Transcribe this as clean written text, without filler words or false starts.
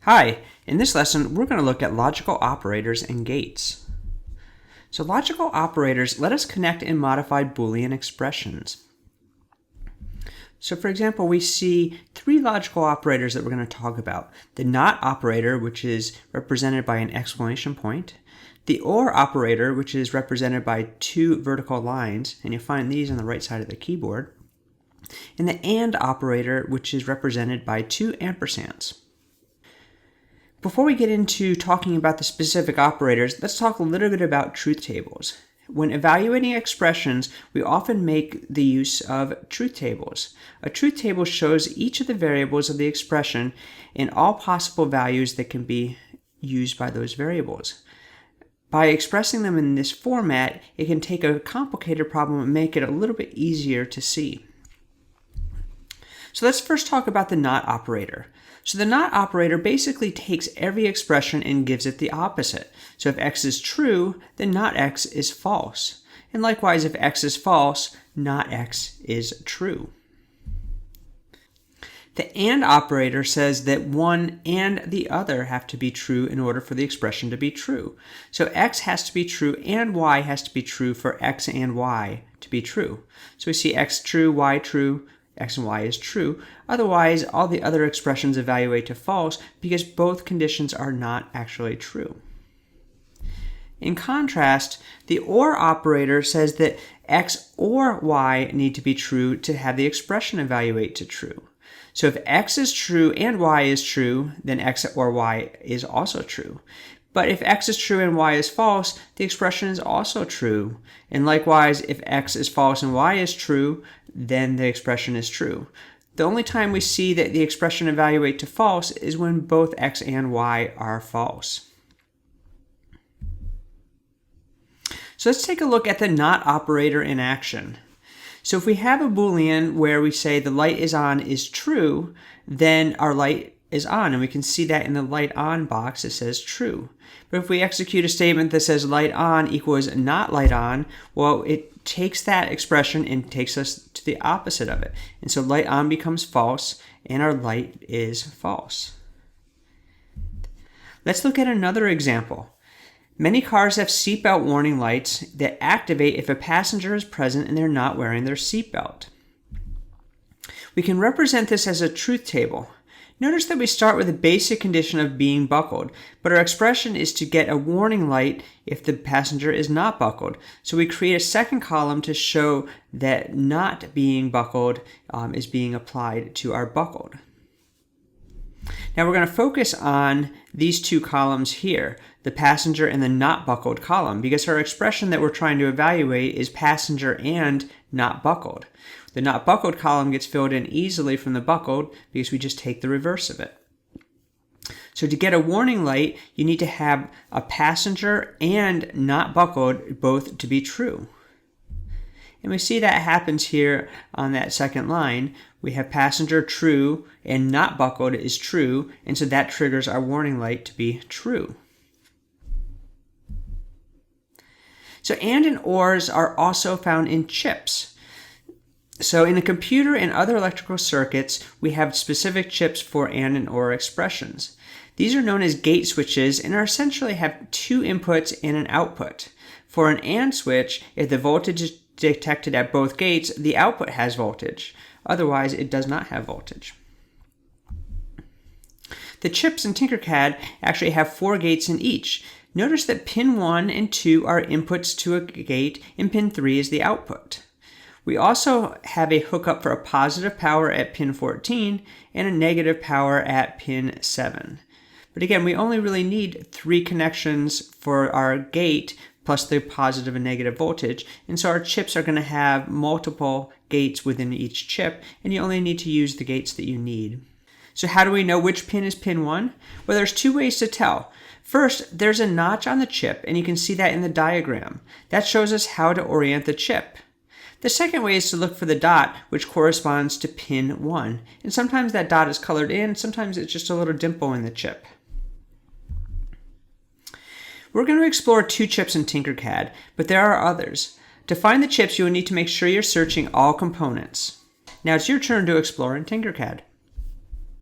Hi, in this lesson we're going to look at logical operators and gates. So logical operators let us connect and modify Boolean expressions. So for example, we see three logical operators that we're going to talk about. The NOT operator, which is represented by an exclamation point. The OR operator, which is represented by two vertical lines, and you'll find these on the right side of the keyboard. And the AND operator, which is represented by two ampersands. Before we get into talking about the specific operators, let's talk a little bit about truth tables. When evaluating expressions, we often make the use of truth tables. A truth table shows each of the variables of the expression and all possible values that can be used by those variables. By expressing them in this format, it can take a complicated problem and make it a little bit easier to see. So let's first talk about the NOT operator. So the NOT operator basically takes every expression and gives it the opposite. So if x is true, then not x is false. And likewise, if x is false, not x is true. The AND operator says that one and the other have to be true in order for the expression to be true. So x has to be true and y has to be true for x and y to be true. So we see x true, y true, x and y is true. Otherwise, all the other expressions evaluate to false because both conditions are not actually true. In contrast, the OR operator says that x or y need to be true to have the expression evaluate to true. So if x is true and y is true, then x or y is also true. But if x is true and y is false, the expression is also true. And likewise, if x is false and y is true, then the expression is true. The only time we see that the expression evaluate to false is when both x and y are false. So let's take a look at the NOT operator in action. So if we have a Boolean where we say the light is on is true, then our light is on, and we can see that in the light on box it says true. But if we execute a statement that says light on equals not light on, well, it takes that expression and takes us to the opposite of it. And so light on becomes false and our light is false. Let's look at another example. Many cars have seatbelt warning lights that activate if a passenger is present and they're not wearing their seatbelt. We can represent this as a truth table. Notice that we start with a basic condition of being buckled, but our expression is to get a warning light if the passenger is not buckled. So we create a second column to show that not being buckled is being applied to our buckled. Now we're going to focus on these two columns here, the passenger and the not buckled column, because our expression that we're trying to evaluate is passenger and not buckled. The not buckled column gets filled in easily from the buckled because we just take the reverse of it. So to get a warning light, you need to have a passenger and not buckled both to be true. And we see that happens here on that second line. We have passenger true and not buckled is true, and so that triggers our warning light to be true. So AND and ORs are also found in chips. So in a computer and other electrical circuits, we have specific chips for AND and OR expressions. These are known as gate switches and are essentially have two inputs and an output. For an AND switch, if the voltage is detected at both gates, the output has voltage. Otherwise, it does not have voltage. The chips in Tinkercad actually have 4 gates in each. Notice that pin 1 and 2 are inputs to a gate and pin 3 is the output. We also have a hookup for a positive power at pin 14 and a negative power at pin 7. But again, we only really need 3 connections for our gate plus the positive and negative voltage. And so our chips are going to have multiple gates within each chip, and you only need to use the gates that you need. So how do we know which pin is pin 1? Well, there's 2 ways to tell. First, there's a notch on the chip, and you can see that in the diagram. That shows us how to orient the chip. The second way is to look for the dot, which corresponds to pin 1. And sometimes that dot is colored in, sometimes it's just a little dimple in the chip. We're going to explore 2 chips in Tinkercad, but there are others. To find the chips, you will need to make sure you're searching all components. Now it's your turn to explore in Tinkercad.